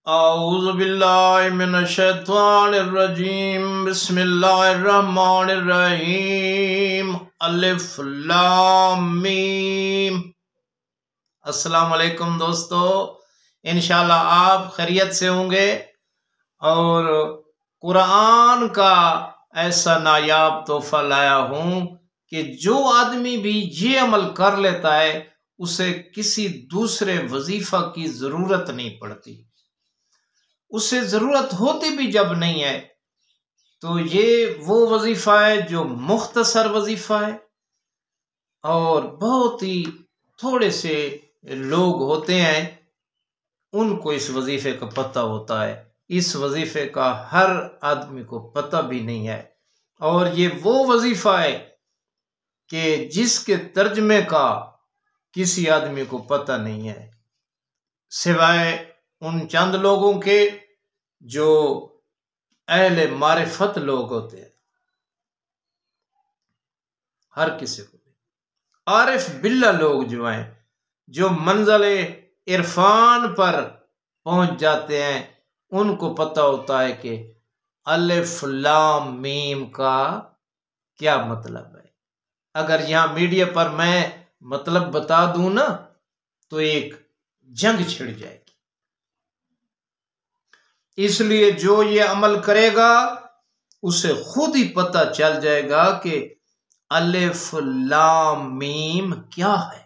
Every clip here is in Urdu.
اعوذ باللہ من الشیطان الرجیم بسم اللہ الرحمن الرحیم الف لام میم۔ السلام علیکم دوستو، انشاءاللہ آپ خیریت سے ہوں گے اور قرآن کا ایسا نایاب تحفہ لایا ہوں کہ جو آدمی بھی یہ عمل کر لیتا ہے اسے کسی دوسرے وظیفہ کی ضرورت نہیں پڑتی، اسے ضرورت ہوتی بھی جب نہیں ہے تو یہ وہ وظیفہ ہے جو مختصر وظیفہ ہے اور بہت ہی تھوڑے سے لوگ ہوتے ہیں ان کو اس وظیفے کا پتہ ہوتا ہے، اس وظیفے کا ہر آدمی کو پتہ بھی نہیں ہے، اور یہ وہ وظیفہ ہے کہ جس کے ترجمے کا کسی آدمی کو پتہ نہیں ہے سوائے ان چند لوگوں کے جو اہل معرفت لوگ ہوتے ہیں۔ ہر کسی کو عارف باللہ لوگ جو ہیں، جو منزل عرفان پر پہنچ جاتے ہیں، ان کو پتہ ہوتا ہے کہ الف لام میم کا کیا مطلب ہے۔ اگر یہاں میڈیا پر میں مطلب بتا دوں نا تو ایک جنگ چھڑ جائے گی، اس لیے جو یہ عمل کرے گا اسے خود ہی پتہ چل جائے گا کہ الف لام میم کیا ہے۔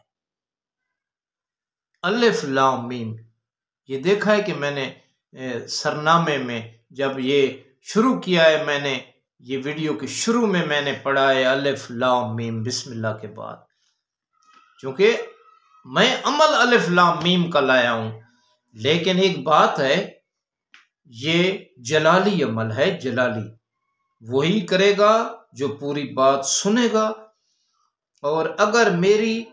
الف لام میم یہ دیکھا ہے کہ میں نے سرنامے میں جب یہ شروع کیا ہے، میں نے یہ ویڈیو کے شروع میں نے پڑھا ہے الف لام میم بسم اللہ کے بعد، چونکہ میں عمل الف لام میم کا لایا ہوں، لیکن ایک بات ہے، یہ جلالی عمل ہے، جلالی وہی کرے گا جو پوری بات سنے گا، اور اگر میری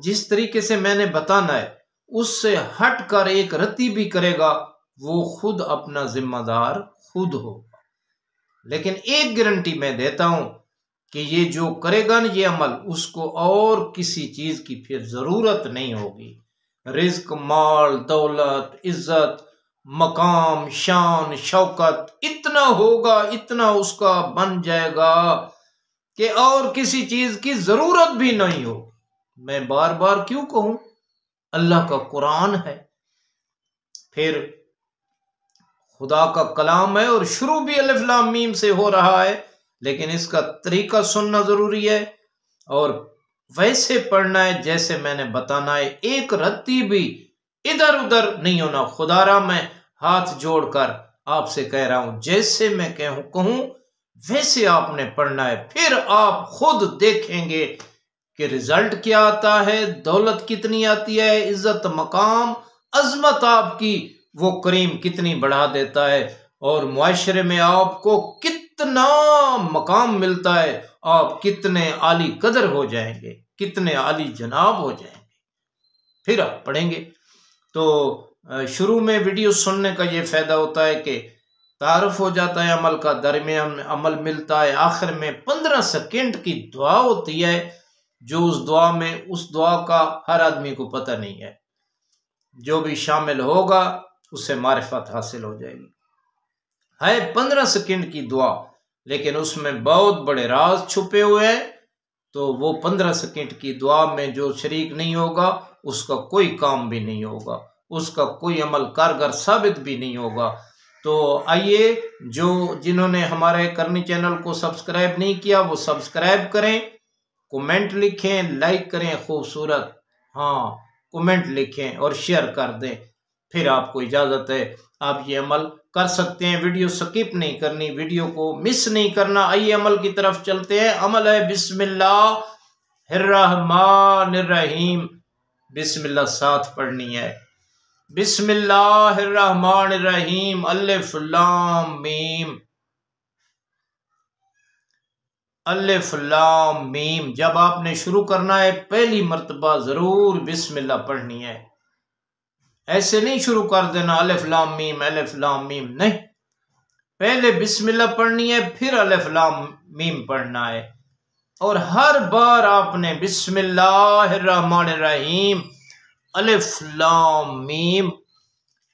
جس طریقے سے میں نے بتانا ہے اس سے ہٹ کر ایک رتی بھی کرے گا وہ خود اپنا ذمہ دار خود ہوگا۔ لیکن ایک گارنٹی میں دیتا ہوں کہ یہ جو کرے گا نا یہ عمل، اس کو اور کسی چیز کی پھر ضرورت نہیں ہوگی، رزق، مال، دولت، عزت، مقام، شان، شوکت اتنا ہوگا، اتنا اس کا بن جائے گا کہ اور کسی چیز کی ضرورت بھی نہیں ہوگی۔ میں بار بار کیوں کہوں، اللہ کا قرآن ہے، پھر خدا کا کلام ہے، اور شروع بھی الف لام میم سے ہو رہا ہے، لیکن اس کا طریقہ سننا ضروری ہے اور ویسے پڑھنا ہے جیسے میں نے بتانا ہے، ایک رتی بھی ادھر ادھر نہیں ہونا۔ خدا را میں ہاتھ جوڑ کر آپ سے کہہ رہا ہوں، جیسے میں کہوں ویسے آپ نے پڑھنا ہے، پھر آپ خود دیکھیں گے کہ رزلٹ کیا آتا ہے، دولت کتنی آتی ہے، عزت، مقام، عظمت آپ کی وہ کریم کتنی بڑھا دیتا ہے، اور معاشرے میں آپ کو کتنا مقام ملتا ہے، آپ کتنے عالی قدر ہو جائیں گے، کتنے عالی جناب ہو جائیں گے۔ پھر آپ پڑھیں گے تو شروع میں ویڈیو سننے کا یہ فائدہ ہوتا ہے کہ تعارف ہو جاتا ہے عمل کا، درمیان میں عمل ملتا ہے، آخر میں 15 سیکنڈ کی دعا ہوتی ہے، جو اس دعا کا ہر آدمی کو پتہ نہیں ہے، جو بھی شامل ہوگا اسے معرفت حاصل ہو جائے گی۔ ہے 15 سیکنڈ کی دعا، لیکن اس میں بہت بڑے راز چھپے ہوئے ہیں، تو وہ 15 سیکنڈ کی دعا میں جو شریک نہیں ہوگا اس کا کوئی کام بھی نہیں ہوگا، اس کا کوئی عمل کارگر ثابت بھی نہیں ہوگا۔ تو آئیے، جنہوں نے ہمارے کرنی چینل کو سبسکرائب نہیں کیا وہ سبسکرائب کریں، کومنٹ لکھیں، لائک کریں، خوبصورت کومنٹ لکھیں اور شیئر کر دیں، پھر آپ کو اجازت ہے، آپ یہ عمل کر سکتے ہیں، ویڈیو سکپ نہیں کرنی، ویڈیو کو مس نہیں کرنا۔ آئیے عمل کی طرف چلتے ہیں۔ عمل ہے بسم اللہ الرحمن الرحیم، بسم اللہ ساتھ پڑھنی ہے، بسم اللہ الرحمن الرحیم، الف لام میم، الف لام میم۔ جب آپ نے شروع کرنا ہے پہلی مرتبہ ضرور بسم اللہ پڑھنی ہے، ایسے نہیں شروع کر دینا الف لام میم الف لام میم، نہیں، پہلے بسم اللہ پڑھنی ہے پھر الف لام میم پڑھنا ہے، اور ہر بار آپ نے بسم اللہ الرحمن الرحیم الف لام میم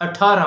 18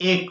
1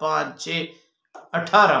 5, 6, 18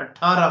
18